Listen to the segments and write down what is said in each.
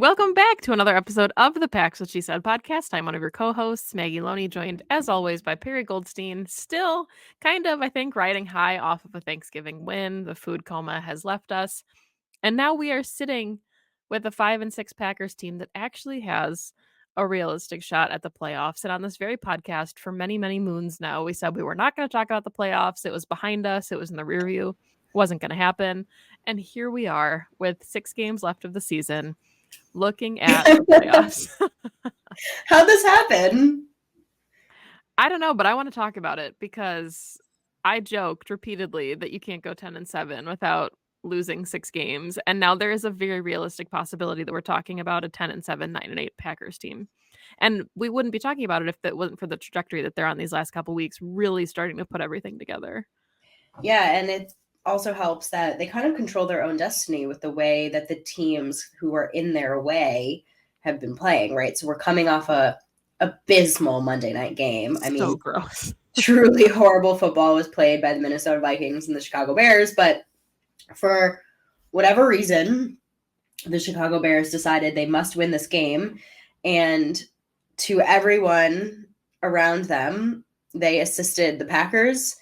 Welcome back to another episode of the Packs What She Said podcast. I'm one of your co-hosts, Maggie, Loney, joined as always by Perri Goldstein. Still kind of, I think, riding high off of a Thanksgiving win. The food coma has left us. And now we are sitting with a 5-6 Packers team that actually has a realistic shot at the playoffs. And on this very podcast for many, many moons now, we said we were not going to talk about the playoffs. It was behind us. It was in the rear view. Wasn't going to happen. And here we are with 6 games left of the season, looking at the playoffs. How'd this happen? I don't know, but I want to talk about it because I joked repeatedly that you can't go 10-7 without losing 6 games. And now there is a very realistic possibility that we're talking about a 10-7, 9-8 Packers team. And we wouldn't be talking about it if it wasn't for the trajectory that they're on these last couple weeks, really starting to put everything together. Yeah, and it also helps that they kind of control their own destiny with the way that the teams who are in their way have been playing, right? So we're coming off a abysmal Monday night game. I mean, so gross. Truly horrible football was played by the Minnesota Vikings and the Chicago Bears, but for whatever reason, the Chicago Bears decided they must win this game, and to everyone around them, they assisted the Packers.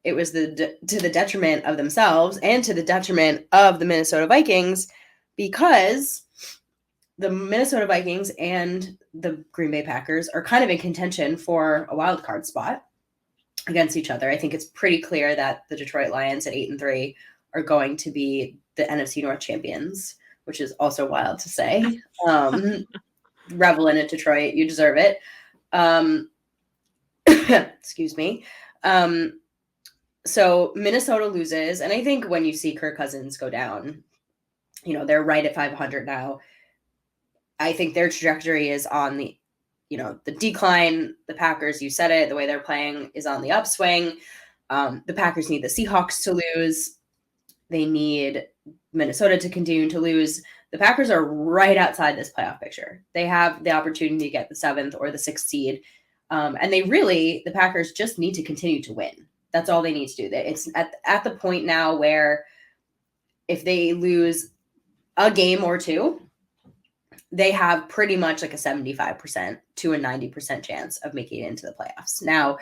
It was to the detriment of themselves and to the detriment of the Minnesota Vikings, because the Minnesota Vikings and the Green Bay Packers are kind of in contention for a wild card spot against each other. I think it's pretty clear that the Detroit Lions at 8-3 are going to be the NFC North champions, which is also wild to say. Revel in it, Detroit. You deserve it. Excuse me. So Minnesota loses, and I think when you see Kirk Cousins go down, they're right at 500 now. I think their trajectory is on the decline. The Packers, you said it, the way they're playing is on the upswing. The Packers need the Seahawks to lose. They need Minnesota to continue to lose. The Packers are right outside this playoff picture. They have the opportunity to get the 7th or the 6th seed. And the Packers just need to continue to win. That's all they need to do. It's at the point now where if they lose a game or two, they have pretty much like a 75% to a 90% chance of making it into the playoffs. Now,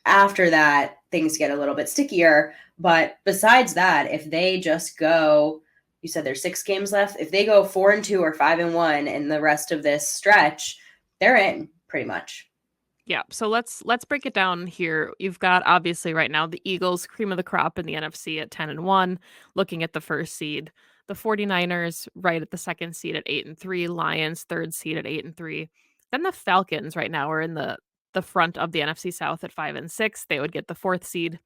after that, things get a little bit stickier. But besides that, if they just go, you said there's 6 games left. If they go 4-2 or 5-1 in the rest of this stretch, they're in pretty much. Yeah, so let's break it down here. You've got obviously right now the Eagles, cream of the crop in the NFC at 10-1, looking at the first seed. The 49ers right at the second seed at 8-3, Lions third seed at 8-3. Then the Falcons right now are in the front of the NFC South at 5-6. They would get the 4th seed.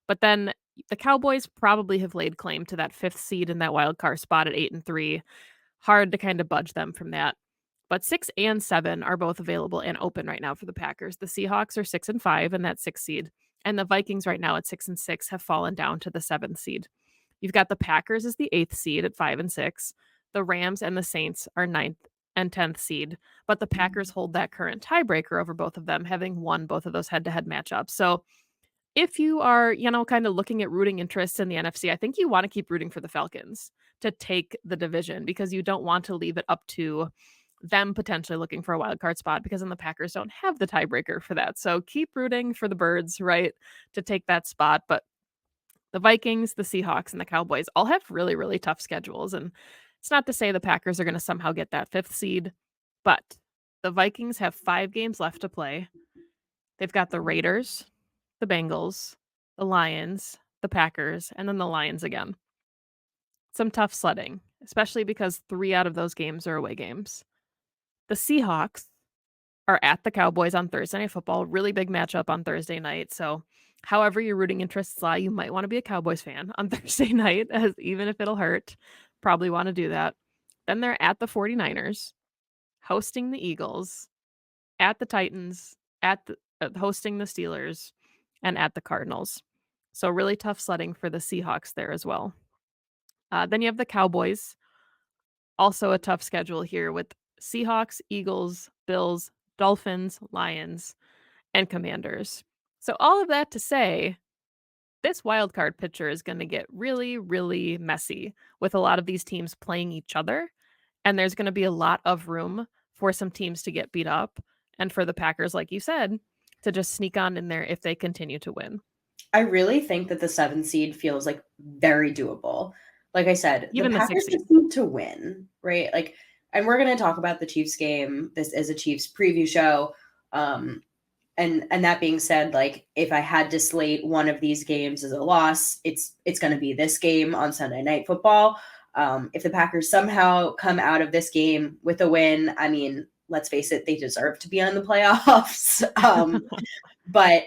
But then the Cowboys probably have laid claim to that 5th seed in that wild card spot at 8-3. Hard to kind of budge them from that. But 6 and 7 are both available and open right now for the Packers. The Seahawks are 6-5 in that 6th seed. And the Vikings right now at 6-6 have fallen down to the 7th seed. You've got the Packers as the 8th seed at 5-6. The Rams and the Saints are 9th and 10th seed. But the Packers hold that current tiebreaker over both of them, having won both of those head-to-head matchups. So if you are, kind of looking at rooting interests in the NFC, I think you want to keep rooting for the Falcons to take the division, because you don't want to leave it up to them potentially looking for a wild card spot, because then the Packers don't have the tiebreaker for that. So keep rooting for the Birds, right, to take that spot. But the Vikings, the Seahawks, and the Cowboys all have really, really tough schedules. And it's not to say the Packers are going to somehow get that 5th seed, but the Vikings have 5 games left to play. They've got the Raiders, the Bengals, the Lions, the Packers, and then the Lions again. Some tough sledding, especially because 3 out of those games are away games. The Seahawks are at the Cowboys on Thursday Night Football. Really big matchup on Thursday night. So however your rooting interests lie, you might want to be a Cowboys fan on Thursday night, even if it'll hurt. Probably want to do that. Then they're at the 49ers, hosting the Eagles, at the Titans, hosting the Steelers, and at the Cardinals. So really tough sledding for the Seahawks there as well. Then you have the Cowboys. Also a tough schedule here with Seahawks, Eagles, Bills, Dolphins, Lions, and Commanders. So all of that to say, this wildcard picture is going to get really, really messy with a lot of these teams playing each other And there's going to be a lot of room for some teams to get beat up and for the Packers, like you said, to just sneak on in there if they continue to win. I really think that the 7th seed feels like very doable. Like I said, the Even the 6th Packers seed. just need to win, right? Like, and we're going to talk about the Chiefs game. This is a Chiefs preview show. And that being said, like, if I had to slate one of these games as a loss, it's going to be this game on Sunday Night Football. If the Packers somehow come out of this game with a win, I mean, let's face it, they deserve to be on the playoffs. But,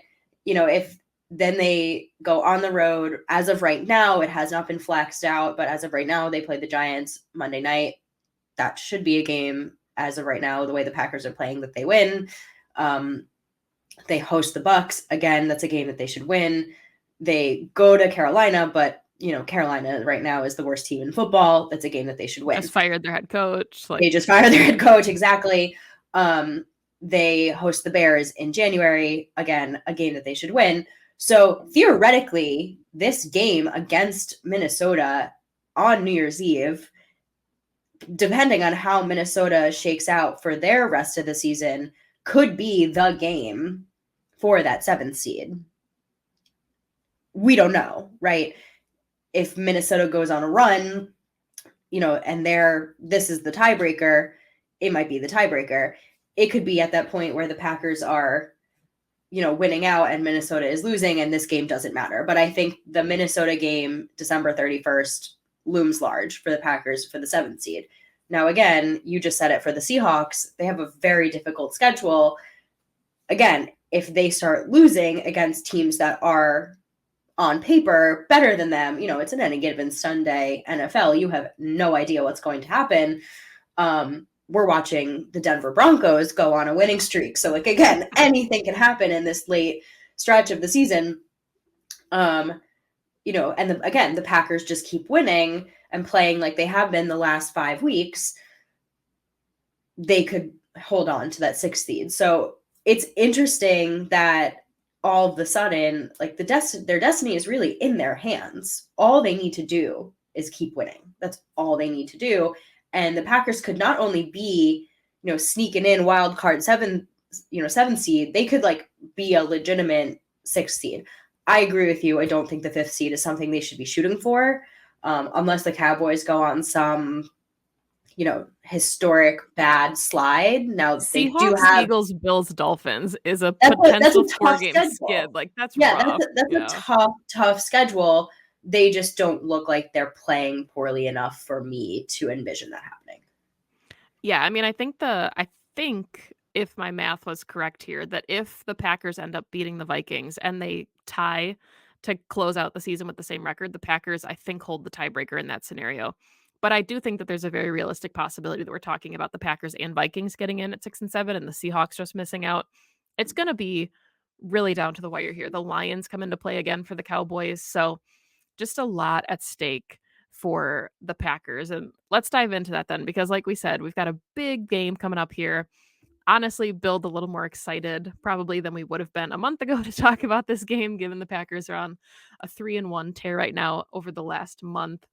if then they go on the road, as of right now, it has not been flexed out, but as of right now, they play the Giants Monday night. That should be a game, as of right now, the way the Packers are playing, that they win. They host the Bucks. Again, that's a game that they should win. They go to Carolina, but Carolina right now is the worst team in football. That's a game that they should win. Just fired their head coach. They just fired their head coach, exactly. They host the Bears in January. Again, a game that they should win. So theoretically, this game against Minnesota on New Year's Eve, depending on how Minnesota shakes out for their rest of the season, could be the game for that 7th seed. We don't know, right? If Minnesota goes on a run, and this is the tiebreaker, it might be the tiebreaker. It could be at that point where the Packers are, winning out and Minnesota is losing and this game doesn't matter. But I think the Minnesota game, December 31st, looms large for the Packers for the 7th seed. Now, again, you just said it for the Seahawks. They have a very difficult schedule. Again, if they start losing against teams that are on paper better than them, it's an any given Sunday NFL. You have no idea what's going to happen. We're watching the Denver Broncos go on a winning streak. So, again, anything can happen in this late stretch of the season. And again, the Packers just keep winning and playing like they have been the last 5 weeks. They could hold on to that 6th seed. So it's interesting that all of a sudden, like their destiny is really in their hands. All they need to do is keep winning. That's all they need to do. And the Packers could not only be, sneaking in wild card 7th seed, they could be a legitimate 6th seed. I agree with you. I don't think the 5th seed is something they should be shooting for, unless the Cowboys go on some, historic bad slide. Now Seahawks, they do have Eagles, Bills, Dolphins is a potential 4-game skid. That's rough. That's a tough schedule. They just don't look like they're playing poorly enough for me to envision that happening. Yeah, I mean, I think if my math was correct here, that if the Packers end up beating the Vikings and they tie to close out the season with the same record, the Packers, I think, hold the tiebreaker in that scenario. But I do think that there's a very realistic possibility that we're talking about the Packers and Vikings getting in at 6 and 7 and the Seahawks just missing out. It's going to be really down to the wire here. The Lions come into play again for the Cowboys. So just a lot at stake for the Packers. And let's dive into that then, because like we said, we've got a big game coming up here. Honestly, Bill's a little more excited probably than we would have been a month ago to talk about this game, given the Packers are on a 3-1 tear right now over the last month.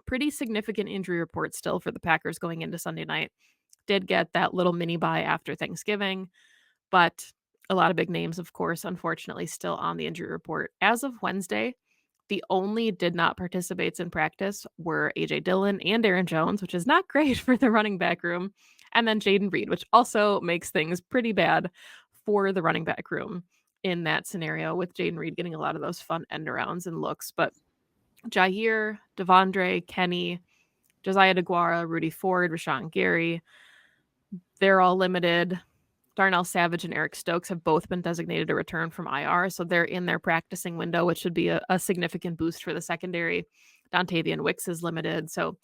Pretty significant injury report still for the Packers going into Sunday night. Did get that little mini bye after Thanksgiving, but a lot of big names, of course, unfortunately, still on the injury report. As of Wednesday, the only did not participates in practice were A.J. Dillon and Aaron Jones, which is not great for the running back room, and then Jaden Reed, which also makes things pretty bad for the running back room in that scenario, with Jaden Reed getting a lot of those fun end arounds and looks. But Jair, Devondre, Kenny, Josiah DeGuara, Rudy Ford, Rashawn Gary, they're all limited. Darnell Savage and Eric Stokes have both been designated to return from IR, so they're in their practicing window, which should be a significant boost for the secondary. Dontavian Wicks is limited, so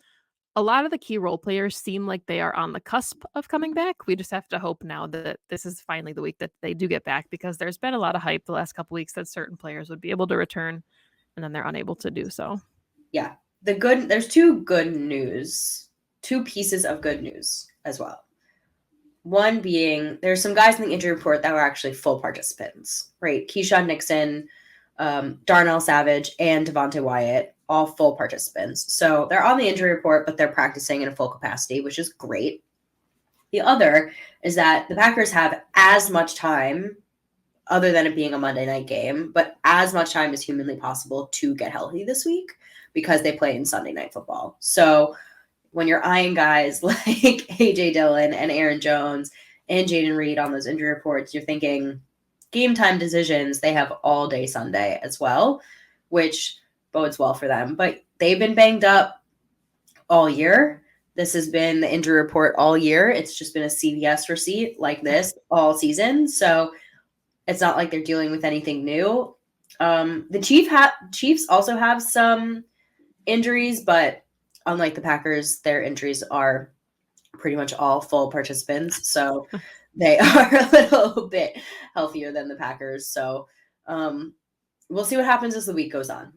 a lot of the key role players seem like they are on the cusp of coming back. We just have to hope now that this is finally the week that they do get back, because there's been a lot of hype the last couple weeks that certain players would be able to return, and then they're unable to do so. Yeah. There's two pieces of good news as well. One being, there's some guys in the injury report that were actually full participants, right? Keyshawn Nixon, Darnell Savage, and Devontae Wyatt all full participants. So they're on the injury report, but they're practicing in a full capacity, which is great. The other is that the Packers have as much time, other than it being a Monday night game, but as much time as humanly possible to get healthy this week because they play in Sunday night football. So when you're eyeing guys like AJ Dillon and Aaron Jones and Jaden Reed on those injury reports, you're thinking game time decisions, they have all day Sunday as well, which bodes well for them. But they've been banged up all year. This has been the injury report all year. It's just been a CVS receipt like this all season. So it's not like they're dealing with anything new. The Chiefs also have some injuries, but unlike the Packers, their injuries are pretty much all full participants. So they are a little bit healthier than the Packers. So we'll see what happens as the week goes on.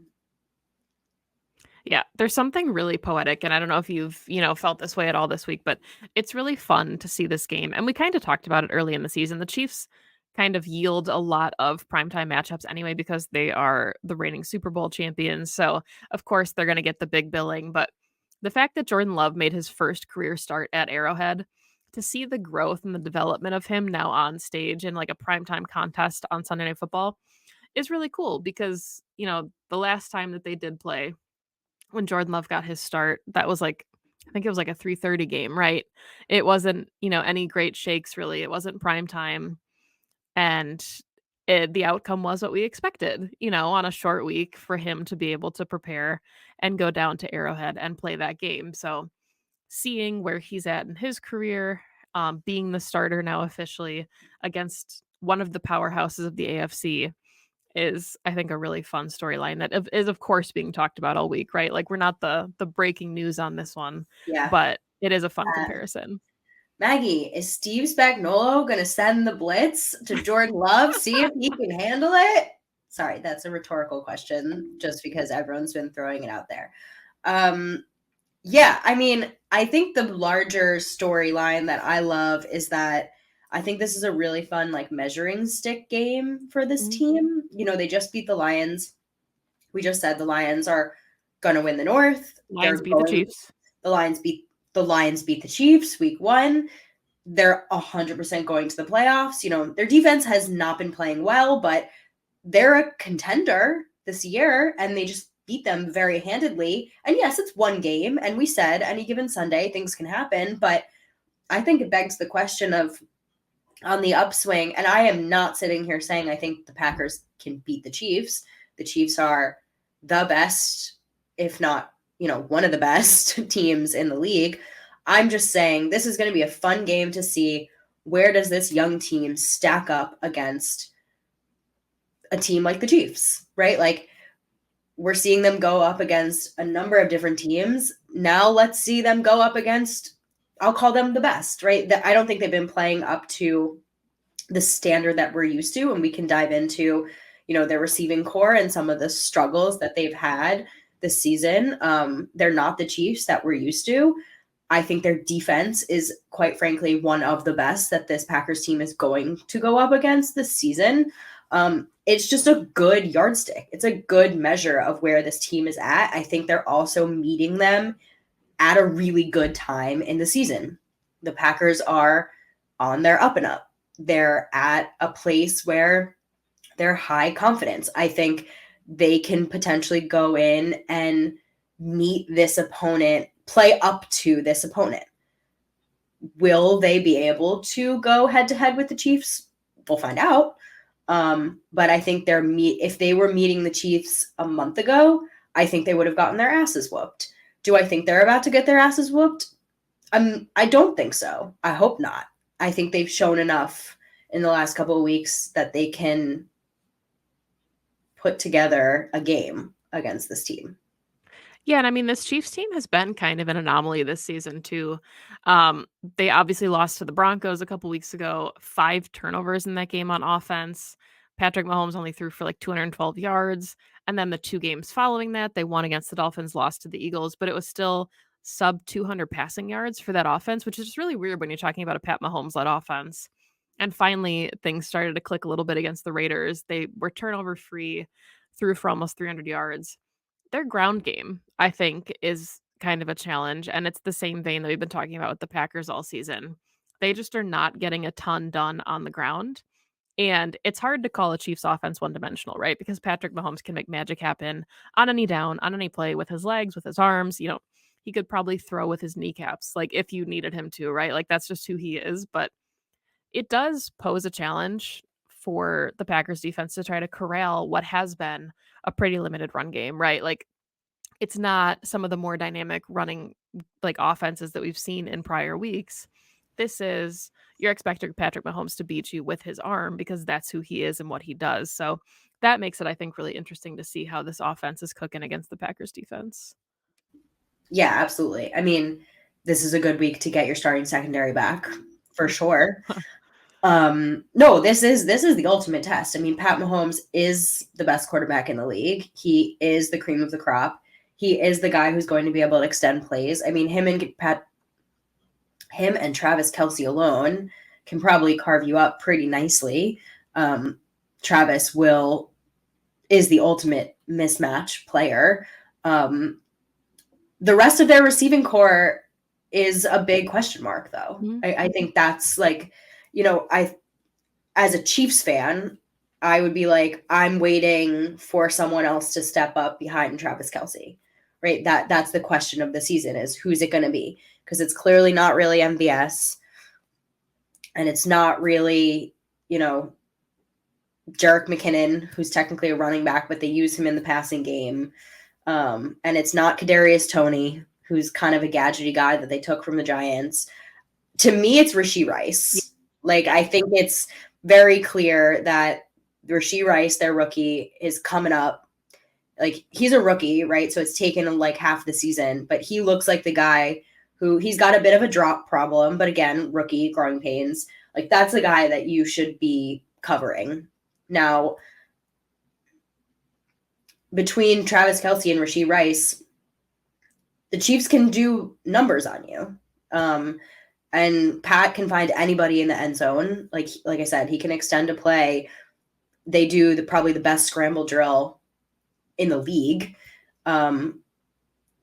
Yeah, there's something really poetic, and I don't know if you've, felt this way at all this week, but it's really fun to see this game. And we kind of talked about it early in the season. The Chiefs kind of yield a lot of primetime matchups anyway because they are the reigning Super Bowl champions. So, of course, they're going to get the big billing. But the fact that Jordan Love made his first career start at Arrowhead, to see the growth and the development of him now on stage in like a primetime contest on Sunday Night Football is really cool because, the last time that they did play, when Jordan Love got his start, that was like, I think it was like a 3:30 game, right? It wasn't, any great shakes really. It wasn't prime time. And the outcome was what we expected, on a short week for him to be able to prepare and go down to Arrowhead and play that game. So seeing where he's at in his career, being the starter now officially against one of the powerhouses of the AFC is, I think, a really fun storyline that is, of course, being talked about all week, right? Like, we're not the breaking news on this one, Yeah. but it is a fun comparison. Maggie, is Steve Spagnuolo going to send the blitz to Jordan Love, see if he can handle it? Sorry, that's a rhetorical question just because everyone's been throwing it out there. Yeah, I mean, I think the larger storyline that I love is that I think this is a really fun, like, measuring stick game for this team. They just beat the Lions. We just said the Lions are going to win the North. Lions beat the Chiefs. The Lions beat the Chiefs week 1. They're 100% going to the playoffs. Their defense has not been playing well, but they're a contender this year, and they just beat them very handedly. And yes, it's one game, and we said any given Sunday things can happen, but I think it begs the question of, on the upswing, and I am not sitting here saying I think the Packers can beat the Chiefs. The Chiefs are the best, if not, one of the best teams in the league. I'm just saying this is going to be a fun game to see where does this young team stack up against a team like the Chiefs, right? Like, we're seeing them go up against a number of different teams. Now let's see them go up against, I'll call them the best, right? I don't think they've been playing up to the standard that we're used to, and we can dive into, their receiving core and some of the struggles that they've had this season. They're not the Chiefs that we're used to. I think their defense is, quite frankly, one of the best that this Packers team is going to go up against this season. It's just a good yardstick. It's a good measure of where this team is at. I think they're also meeting them at a really good time in the season. The Packers are on their up and up. They're at a place where they're high confidence. I think they can potentially go in and meet this opponent, play up to this opponent. Will they be able to go head to head with the Chiefs? We'll find out. But I think if they were meeting the Chiefs a month ago, I think they would have gotten their asses whooped. Do I think they're about to get their asses whooped? I don't think so. I hope not. I think they've shown enough in the last couple of weeks that they can put together a game against this team. Yeah, and I mean, this Chiefs team has been kind of an anomaly this season too. They obviously lost to the Broncos a couple weeks ago, 5 turnovers in that game on offense. Patrick Mahomes only threw for like 212 yards. And then the 2 games following that, they won against the Dolphins, lost to the Eagles, but it was still sub 200 passing yards for that offense, which is just really weird when you're talking about a Pat Mahomes-led offense. And finally, things started to click a little bit against the Raiders. They were turnover free, threw for almost 300 yards. Their ground game, I think, is kind of a challenge, and it's the same vein that we've been talking about with the Packers all season. They just are not getting a ton done on the ground, and it's hard to call a Chiefs offense one-dimensional, right? Because Patrick Mahomes can make magic happen on any down, on any play with his legs, with his arms, he could probably throw with his kneecaps, like, if you needed him to, right? Like, that's just who he is, but it does pose a challenge for the Packers defense to try to corral what has been a pretty limited run game, right? Like, it's not some of the more dynamic running like offenses that we've seen in prior weeks. This is you're expecting Patrick Mahomes to beat you with his arm because that's who he is and what he does. So that makes it, I think, really interesting to see how this offense is cooking against the Packers defense. Yeah, absolutely. I mean, this is a good week to get your starting secondary back for sure. No, this is the ultimate test. I mean, Pat Mahomes is the best quarterback in the league. He is the cream of the crop. He is the guy who's going to be able to extend plays. I mean, him and Travis Kelce alone can probably carve you up pretty nicely. Travis is the ultimate mismatch player. The rest of their receiving core is a big question mark, though. Mhm. I think that's like, as a Chiefs fan, I would be like, I'm waiting for someone else to step up behind Travis Kelce, right? That's the question of the season is who's it going to be? Because it's clearly not really MVS, and it's not really, Jerick McKinnon, who's technically a running back, but they use him in the passing game. And it's not Kadarius Toney, who's kind of a gadgety guy that they took from the Giants. To me, it's Rashee Rice. Like, I think it's very clear that Rashee Rice, their rookie, is coming up. Like, he's a rookie, right? So it's taken him like half the season, but he looks like the guy who he's got a bit of a drop problem, but again, rookie, growing pains. Like, that's the guy that you should be covering. Now, between Travis Kelce and Rashee Rice, the Chiefs can do numbers on you. And Pat can find anybody in the end zone. Like I said, he can extend a play. They do probably the best scramble drill in the league.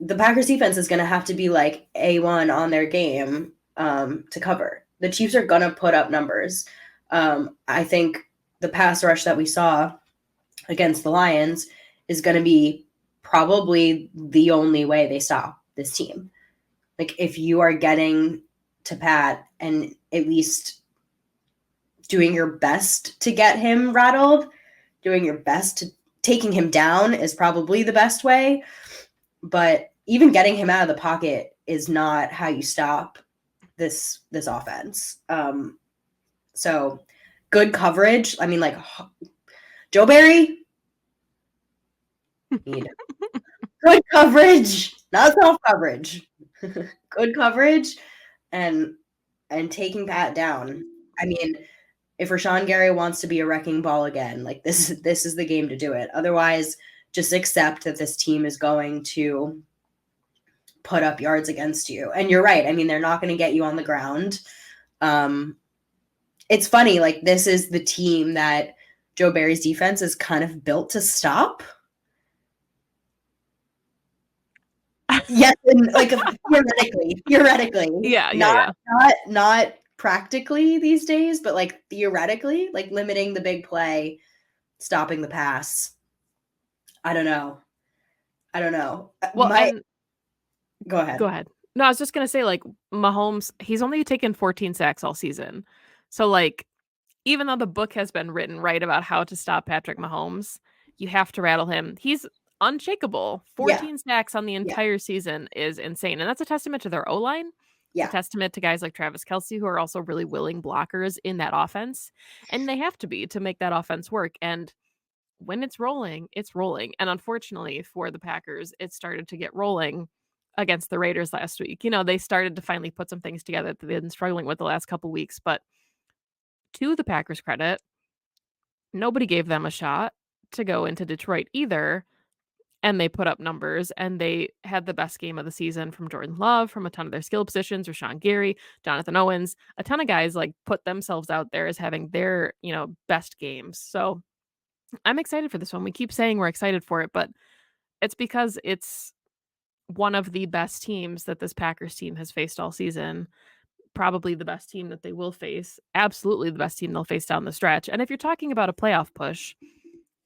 The Packers defense is going to have to be like A1 on their game to cover. The Chiefs are going to put up numbers. I think the pass rush that we saw against the Lions is going to be probably the only way they stop this team. Like, if you are getting to Pat and at least doing your best to get him rattled, doing your best to taking him down is probably the best way. But even getting him out of the pocket is not how you stop this offense. So good coverage. I mean, like, Joe Barry, need good coverage, not self coverage. Good coverage and taking Pat down. I mean, if Rashawn Gary wants to be a wrecking ball again, like, this is the game to do it. Otherwise, just accept that this team is going to put up yards against you. And you're right. I mean, they're not going to get you on the ground. It's funny, like, this is the team that Joe Barry's defense is kind of built to stop. Yes, and like theoretically. Yeah. Not practically these days, but like theoretically, like limiting the big play, stopping the pass. I don't know. Well, Go ahead. Go ahead. No, I was just gonna say, like, Mahomes, he's only taken 14 sacks all season. So, like, even though the book has been written right about how to stop Patrick Mahomes, you have to rattle him. He's unshakable. 14 sacks on the entire season is insane. And that's a testament to their O-line. It's a testament to guys like Travis Kelce, who are also really willing blockers in that offense. And they have to be to make that offense work. And when it's rolling, it's rolling. And unfortunately for the Packers, it started to get rolling against the Raiders last week. They started to finally put some things together that they've been struggling with the last couple weeks. But to the Packers' credit, nobody gave them a shot to go into Detroit either. And they put up numbers, and they had the best game of the season from Jordan Love, from a ton of their skill positions, Rashawn Gary, Jonathan Owens, a ton of guys like put themselves out there as having their, best games. So I'm excited for this one. We keep saying we're excited for it, but It's because it's one of the best teams that this Packers team has faced all season, probably the best team that they will face, absolutely the best team they'll face down the stretch. And if you're talking about a playoff push,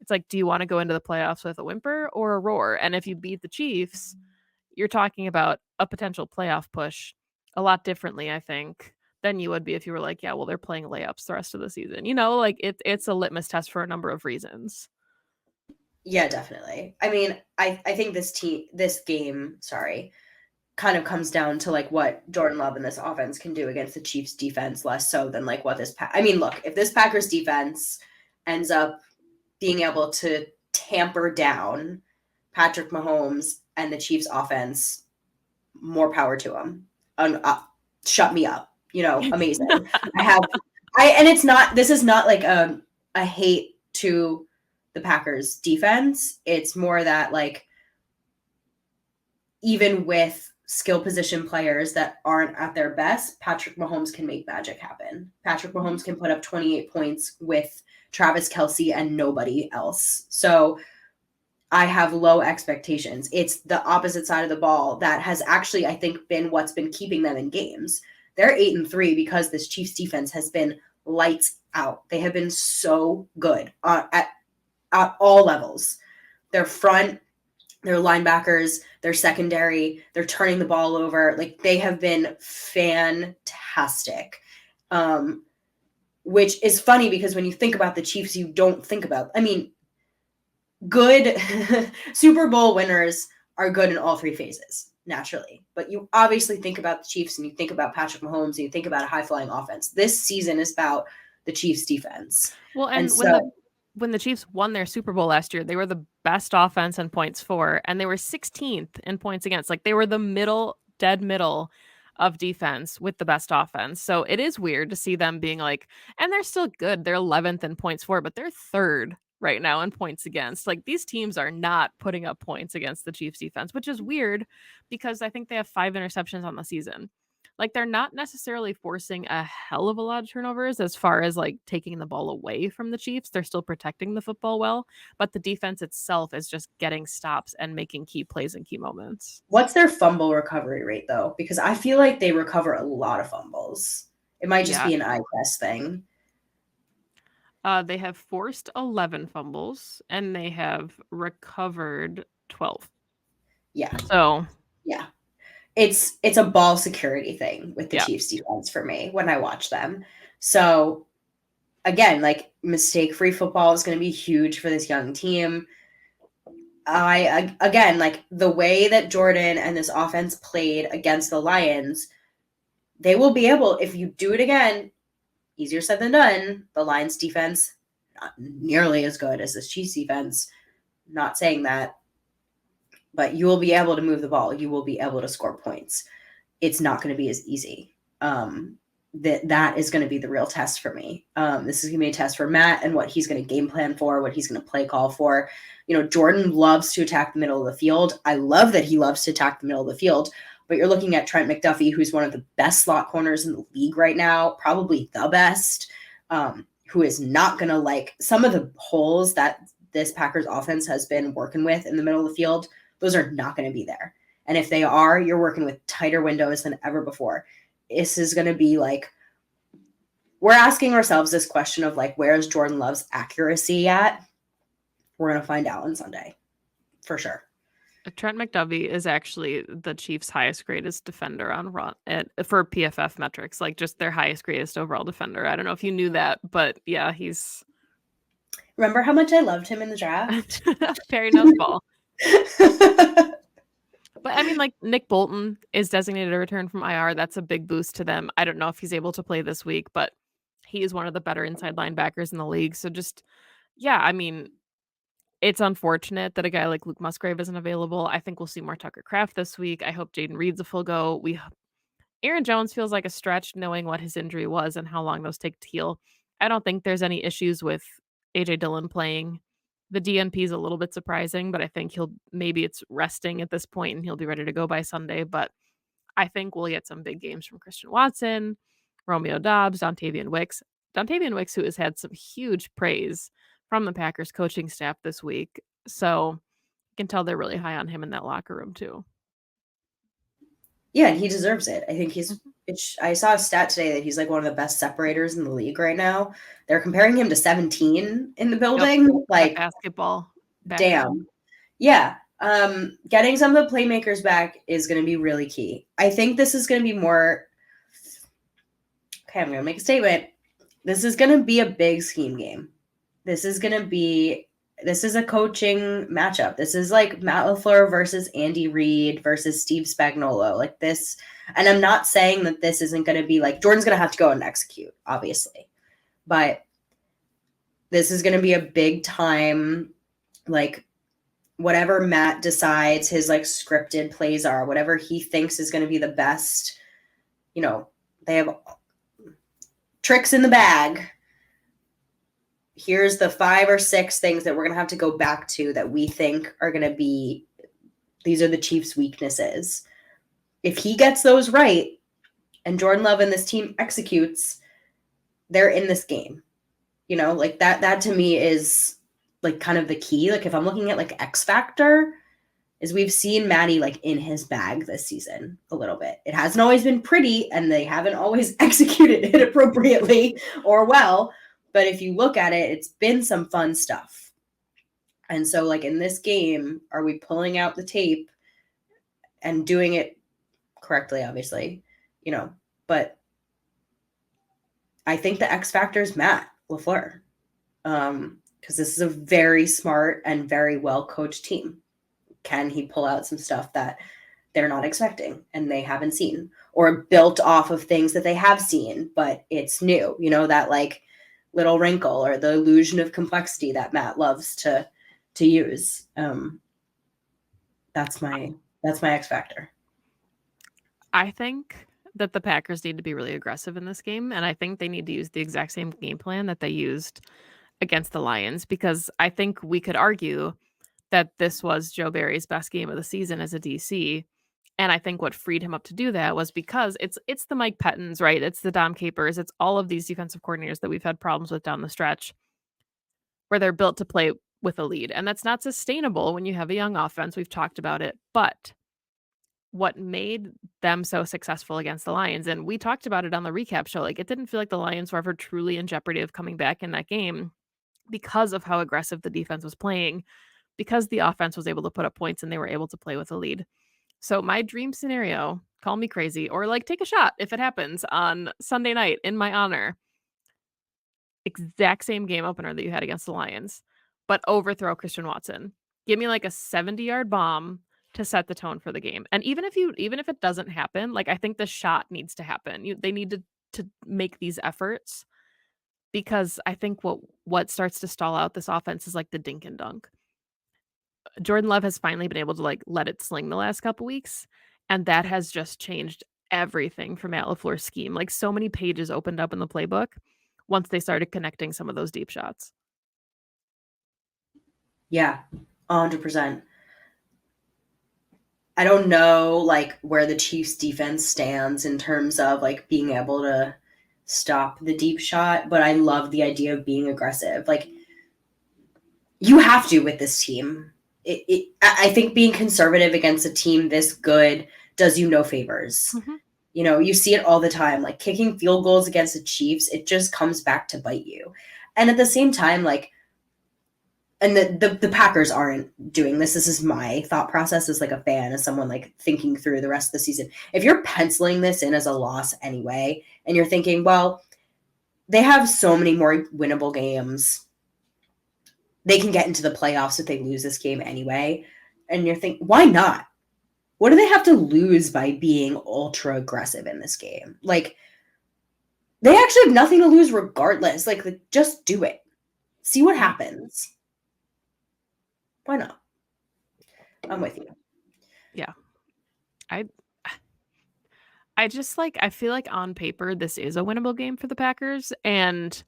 it's like, do you want to go into the playoffs with a whimper or a roar? And if you beat the Chiefs, you're talking about a potential playoff push a lot differently, I think, than you would be if you were like, yeah, well, they're playing layups the rest of the season. Like it's a litmus test for a number of reasons. Yeah, definitely. I mean, I think this game, sorry, kind of comes down to like what Jordan Love and this offense can do against the Chiefs defense, less so than like what I mean, look, if this Packers defense ends up being able to tamper down Patrick Mahomes and the Chiefs offense, more power to them. Shut me up. Amazing. This is not like a hate to the Packers defense. It's more that like even with skill position players that aren't at their best, Patrick Mahomes can make magic happen. Patrick Mahomes can put up 28 points with Travis Kelce and nobody else. So I have low expectations. It's the opposite side of the ball that has actually, I think, been what's been keeping them in games. They're 8-3 because this Chiefs defense has been lights out. They have been so good at all levels. Their front, their linebackers, their secondary, they're turning the ball over. Like, they have been fantastic. Which is funny because when you think about the Chiefs, you don't think about, I mean, good Super Bowl winners are good in all three phases, naturally. But you obviously think about the Chiefs and you think about Patrick Mahomes and you think about a high-flying offense. This season is about the Chiefs defense. Well, and when the Chiefs won their Super Bowl last year, they were the best offense in points for, and they were 16th in points against. Like, they were the dead middle of defense with the best offense. So it is weird to see them being like, and they're still good. They're 11th in points for, but they're third right now in points against. Like, these teams are not putting up points against the Chiefs defense, which is weird because I think they have 5 interceptions on the season. Like, they're not necessarily forcing a hell of a lot of turnovers as far as like taking the ball away from the Chiefs. They're still protecting the football well, but the defense itself is just getting stops and making key plays in key moments. What's their fumble recovery rate, though? Because I feel like they recover a lot of fumbles. It might just be an eye test thing. They have forced 11 fumbles and they have recovered 12. Yeah. So, yeah. It's a ball security thing with the Chiefs defense for me when I watch them. So again, like, mistake-free football is going to be huge for this young team. Again, like, the way that Jordan and this offense played against the Lions, they will be able, if you do it again, easier said than done. The Lions defense, not nearly as good as this Chiefs defense. Not saying that. But you will be able to move the ball. You will be able to score points. It's not going to be as easy. That is going to be the real test for me. This is going to be a test for Matt and what he's going to game plan for, what he's going to play call for. Jordan loves to attack the middle of the field. I love that he loves to attack the middle of the field. But you're looking at Trent McDuffie, who's one of the best slot corners in the league right now, probably the best, who is not going to like some of the holes that this Packers offense has been working with in the middle of the field. Those are not going to be there. And if they are, you're working with tighter windows than ever before. This is going to be like, we're asking ourselves this question of like, where's Jordan Love's accuracy at? We're going to find out on Sunday for sure. Trent McDuffie is actually the Chiefs' highest greatest defender on run for PFF metrics, like just their highest greatest overall defender. I don't know if you knew that, but yeah, he's. Remember how much I loved him in the draft? Perri knows ball. But I mean, like, Nick Bolton is designated a return from IR. That's a big boost to them. I don't know if he's able to play this week, but he is one of the better inside linebackers in the league. So just, yeah, I mean, it's unfortunate that a guy like Luke Musgrave isn't available. I think we'll see more Tucker Kraft this week. I hope Jaden Reed's a full go. Aaron Jones feels like a stretch knowing what his injury was and how long those take to heal. I don't think there's any issues with AJ Dillon playing. The DNP is a little bit surprising, but I think maybe it's resting at this point and he'll be ready to go by Sunday. But I think we'll get some big games from Christian Watson, Romeo Doubs, Dontavian Wicks. Dontavian Wicks, who has had some huge praise from the Packers coaching staff this week. So You can tell they're really high on him in that locker room too. Yeah, and he deserves it. I think Mhm. I saw a stat today that he's like one of the best separators in the league right now. They're comparing him to 17 in the Yep. building. That Like, basketball background. damn. Yeah. Getting some of the playmakers back is going to be really key. I think this is going to be more. Okay, I'm going to make a statement. This is going to be a big scheme game. This is a coaching matchup. This is like Matt LaFleur versus Andy Reid versus Steve Spagnuolo. Like this, and I'm not saying that this isn't going to be like Jordan's going to have to go and execute, obviously, but this is going to be a big time, like whatever Matt decides his like scripted plays are, whatever he thinks is going to be the best. They have tricks in the bag. Here's the 5 or 6 things that we're going to have to go back to that we think are going to be, these are the Chiefs' weaknesses. If he gets those right and Jordan Love and this team executes, they're in this game. Like that to me is like kind of the key. Like if I'm looking at like X Factor, is we've seen Matty like in his bag this season a little bit. It hasn't always been pretty and they haven't always executed it appropriately or well. But if you look at it, it's been some fun stuff. And so, like in this game, are we pulling out the tape and doing it correctly, obviously, but I think the X factor is Matt LaFleur. Because this is a very smart and very well coached team. Can he pull out some stuff that they're not expecting and they haven't seen, or built off of things that they have seen, but it's new, that like little wrinkle or the illusion of complexity that Matt loves to use. That's my X factor. I think that the Packers need to be really aggressive in this game, and I think they need to use the exact same game plan that they used against the Lions, because I think we could argue that this was Joe Barry's best game of the season as a DC. And I think what freed him up to do that was because it's the Mike Pettins, right? It's the Dom Capers, it's all of these defensive coordinators that we've had problems with down the stretch, where they're built to play with a lead. And that's not sustainable when you have a young offense. We've talked about it. But what made them so successful against the Lions, and we talked about it on the recap show, like it didn't feel like the Lions were ever truly in jeopardy of coming back in that game because of how aggressive the defense was playing, because the offense was able to put up points and they were able to play with a lead. So my dream scenario, call me crazy, or like take a shot if it happens on Sunday night in my honor, exact same game opener that you had against the Lions, but overthrow Christian Watson. Give me like a 70-yard bomb to set the tone for the game. And even if it doesn't happen, like I think the shot needs to happen. They need to make these efforts, because I think what starts to stall out this offense is like the dink and dunk. Jordan Love has finally been able to like let it sling the last couple weeks, and that has just changed everything for Matt LaFleur's scheme. Like so many pages opened up in the playbook once they started connecting some of those deep shots. Yeah, 100%. I don't know like where the Chiefs defense stands in terms of like being able to stop the deep shot, but I love the idea of being aggressive. Like you have to with this team. I think being conservative against a team this good does you no favors. Mhm. You see it all the time, like kicking field goals against the Chiefs, it just comes back to bite you. And at the same time, like, and the Packers aren't doing this. This is my thought process as like a fan, as someone like thinking through the rest of the season. If you're penciling this in as a loss anyway, and you're thinking, well, they have so many more winnable games, they can get into the playoffs if they lose this game anyway. And you're thinking, why not? What do they have to lose by being ultra aggressive in this game? Like, they actually have nothing to lose regardless. Like just do it. See what happens. Why not? I'm with you. Yeah. I I just like I feel like on paper this is a winnable game for the Packers, and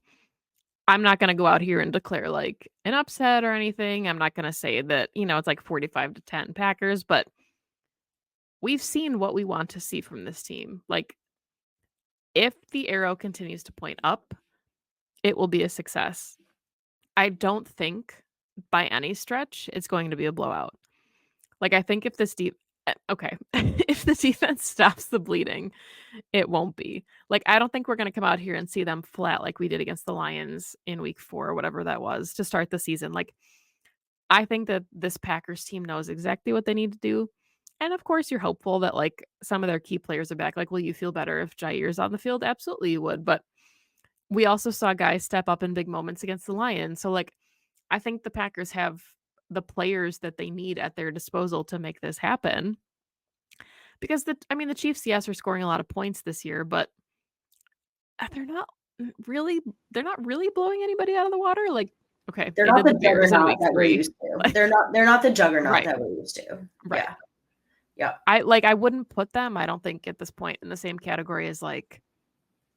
I'm not going to go out here and declare like an upset or anything. I'm not going to say that, it's like 45-10 Packers, but we've seen what we want to see from this team. Like if the arrow continues to point up, it will be a success. I don't think by any stretch it's going to be a blowout. Like, I think if this okay, if the defense stops the bleeding, it won't be. Like, I don't think we're gonna come out here and see them flat like we did against the Lions in week 4 or whatever that was to start the season. Like, I think that this Packers team knows exactly what they need to do. And of course, you're hopeful that like some of their key players are back. Like, will you feel better if Jair's on the field? Absolutely, you would. But we also saw guys step up in big moments against the Lions. So, like, I think the Packers have the players that they need at their disposal to make this happen. Because the Chiefs, yes, are scoring a lot of points this year, but they're not really blowing anybody out of the water. Like, okay, They're they not did the the Bears in juggernaut week that we're 3. used to. Like, They're not the juggernaut right, that we're used to. right. Yeah. Yeah. I wouldn't put them, I don't think at this point in the same category as like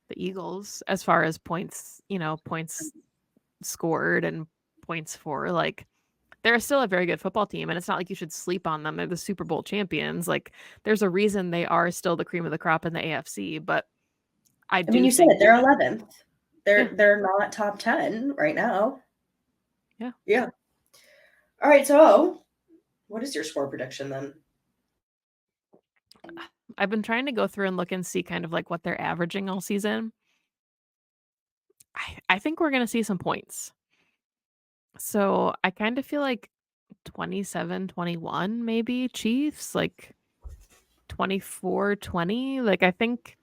the Eagles as far as points, points scored and points for. Like, they're still a very good football team, and it's not like you should sleep on them. They're the Super Bowl champions. Like, there's a reason they are still the cream of the crop in the AFC, but I I mean, do you said think it, they're 11th. Yeah. They're not top 10 right now. Yeah. Yeah. All right, so what is your score prediction then? I've been trying to go through and look and see kind of like what they're averaging all season. I think we're gonna see some points. So I kind of feel like 27-21 maybe Chiefs, like 24-20. Like, I think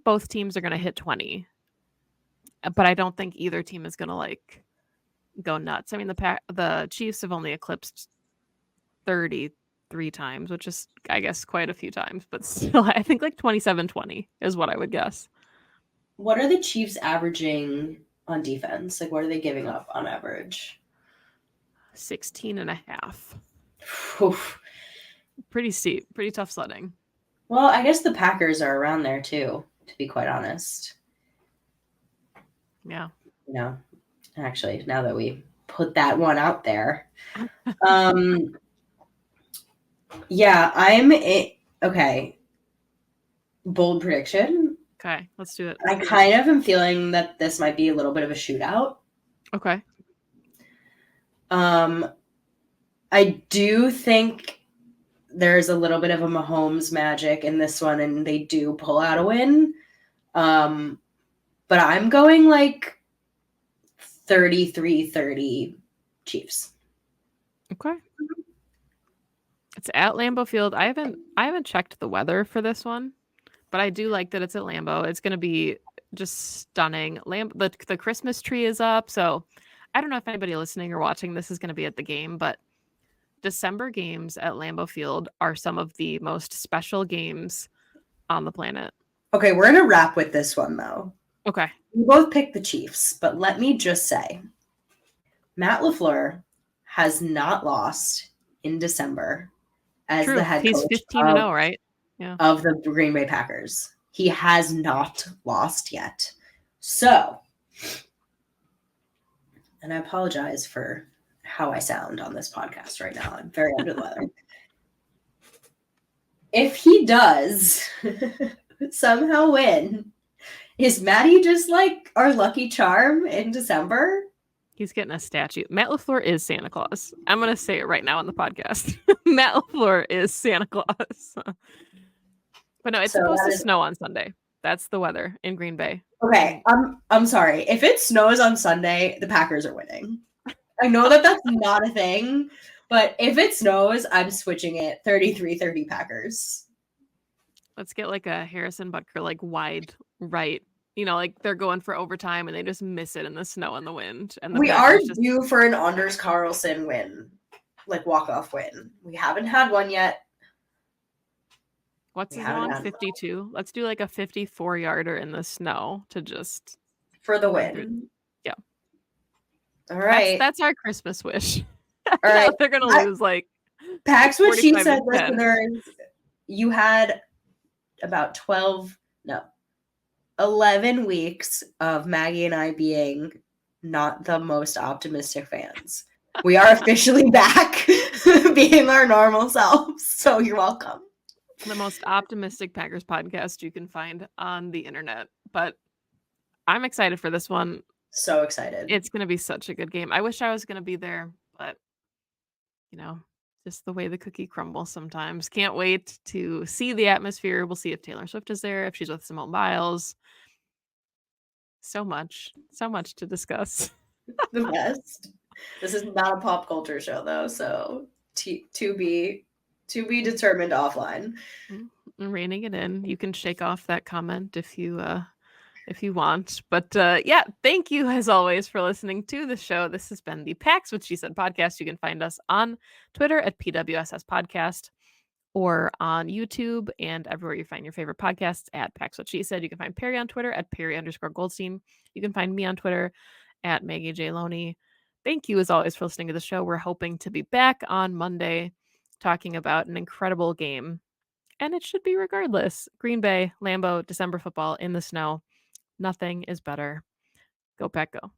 both teams are gonna hit 20. But I don't think either team is gonna like go nuts. I mean, the Chiefs have only eclipsed 33 times, which is, I guess, quite a few times, but still, I think like 27-20 is what I would guess. What are the Chiefs averaging on defense? Like, what are they giving up on average? 16.5. Oof. Pretty steep, pretty tough sledding. Well, I guess the Packers are around there too, to be quite honest. Yeah. Actually, now that we put that one out there. Yeah, okay. Bold prediction. Okay, let's do it. I kind of am feeling that this might be a little bit of a shootout. Okay. I do think there's a little bit of a Mahomes magic in this one, and they do pull out a win. But I'm going like 33-30 Chiefs. Okay. It's at Lambeau Field. I haven't checked the weather for this one, but I do like that it's at Lambeau. It's going to be just stunning. The Christmas tree is up, so I don't know if anybody listening or watching this is going to be at the game, but December games at Lambeau Field are some of the most special games on the planet. Okay, we're going to wrap with this one, though. Okay. We both picked the Chiefs, but let me just say, Matt LaFleur has not lost in December as True. the head He's coach 15-0, right? Yeah. Of the Green Bay Packers. He has not lost yet. So, and I apologize for how I sound on this podcast right now. I'm very under the weather. If he does somehow win, is Maddie just like our lucky charm in December? He's getting a statue. Matt LaFleur is Santa Claus. I'm going to say it right now on the podcast. Matt LaFleur is Santa Claus. But no, it's supposed to snow on Sunday. That's the weather in Green Bay. Okay, I'm sorry. If it snows on Sunday, the Packers are winning. I know that that's not a thing, but if it snows, I'm switching it 33-30 Packers. Let's get like a Harrison Butker, like wide right. Like they're going for overtime and they just miss it in the snow and the wind. And we are due for an Anders Carlson win, like walk-off win. We haven't had one yet. What's his long? 52. Let's do like a 54-yarder in the snow to just for the win. Yeah. All right. That's our Christmas wish. All right. They're gonna lose like Pax what she said, listeners. You had about 11 weeks of Maggie and I being not the most optimistic fans. We are officially back being our normal selves. So you're welcome. The most optimistic Packers podcast you can find on the internet. But I'm excited for this one. So excited. It's going to be such a good game. I wish I was going to be there, but Just the way the cookie crumbles sometimes. Can't wait to see the atmosphere. We'll see if Taylor Swift is there, if she's with Simone Biles. So much to discuss. The best. This is not a pop culture show though, so to be determined offline. I'm reining it in. You can shake off that comment if you want. But yeah, thank you as always for listening to the show. This has been the Pax What She Said podcast. You can find us on Twitter at PWSS Podcast or on YouTube and everywhere you find your favorite podcasts at Pax What She Said. You can find Perri on Twitter at Perri_Goldstein. You can find me on Twitter at Maggie J. Loney. Thank you as always for listening to the show. We're hoping to be back on Monday talking about an incredible game. And it should be regardless. Green Bay, Lambeau, December football in the snow. Nothing is better. Go Pack Go.